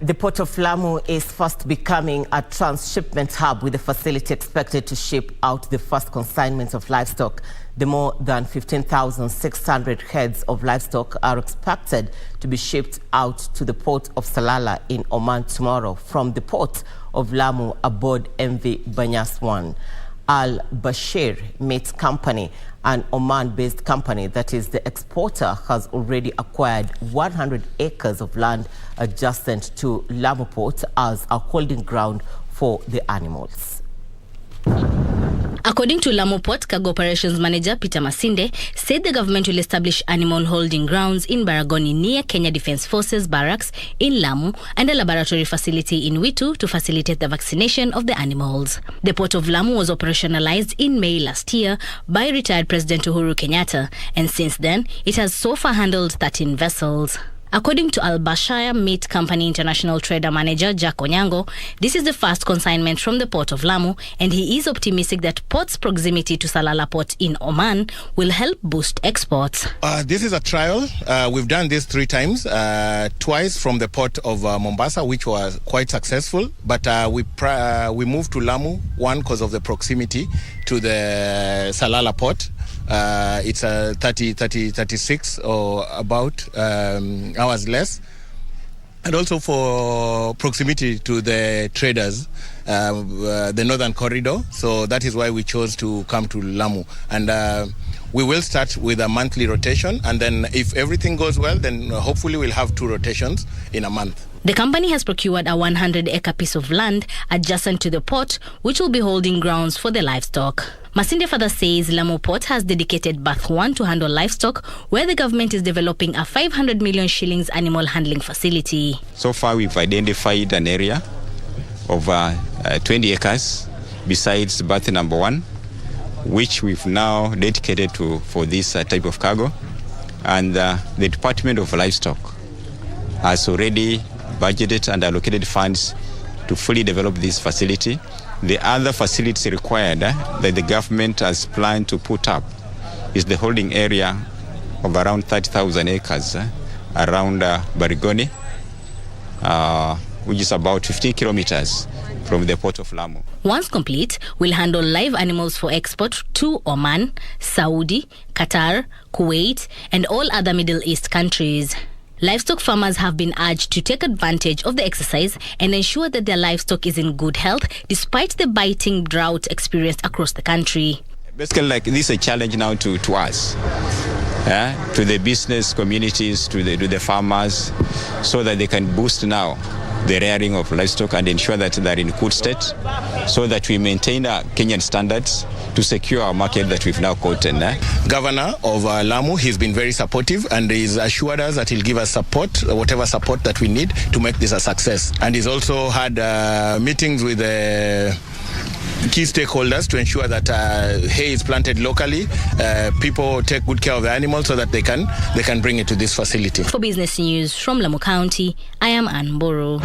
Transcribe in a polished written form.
The Port of Lamu is fast becoming a transshipment hub, with the facility expected to ship out the first consignment of livestock. The more than 15,600 heads of livestock are expected to be shipped out to the port of Salala in Oman tomorrow from the Port of Lamu aboard MV Banyas 1. Al Bashir Meat Company, an Oman-based company that is the exporter, has already acquired 100 acres of land adjacent to Lamu Port as a holding ground for the animals. According to Lamu Port, Cargo Operations Manager Peter Masinde said the government will establish animal holding grounds in Bargoni near Kenya Defence Forces barracks in Lamu and a laboratory facility in Witu to facilitate the vaccination of the animals. The Port of Lamu was operationalized in May last year by retired President Uhuru Kenyatta, and since then it has so far handled 13 vessels. According to Al Bashir Meat Company International Trader Manager Jack Onyango, this is the first consignment from the Port of Lamu, and he is optimistic that port's proximity to Salala Port in Oman will help boost exports. This is a trial. We've done this 3 times, twice from the port of Mombasa, which was quite successful, but we moved to Lamu, one because of the proximity to the Salala port. It's 36 or about hours less, and also for proximity to the traders, the northern corridor. So that is why we chose to come to Lamu, and we will start with a monthly rotation, and then if everything goes well, then hopefully we'll have 2 rotations in a month. The company has procured a 100-acre piece of land adjacent to the port, which will be holding grounds for the livestock. Masinde further says Lamu Port has dedicated Berth 1 to handle livestock, where the government is developing a 500 million shillings animal handling facility. So far we've identified an area of 20 acres besides Berth number 1, which we've now dedicated for this type of cargo. And the Department of Livestock has already budgeted and allocated funds to fully develop this facility. The other facilities required that the government has planned to put up is the holding area of around 30,000 acres around Bargoni, which is about 15 kilometers from the Port of Lamu. Once complete, we'll handle live animals for export to Oman, Saudi, Qatar, Kuwait, and all other Middle East countries. Livestock farmers have been urged to take advantage of the exercise and ensure that their livestock is in good health despite the biting drought experienced across the country. Basically, this is a challenge now to us, to the business communities, to the farmers, so that they can boost now the rearing of livestock and ensure that they're in good state, so that we maintain our Kenyan standards to secure our market that we've now gotten. Governor of Lamu, he's been very supportive, and he's assured us that he'll give us support, whatever support that we need to make this a success. And he's also had meetings with key stakeholders to ensure that hay is planted locally, people take good care of the animals so that they can bring it to this facility. For Business News from Lamu County, I am Anne Boro.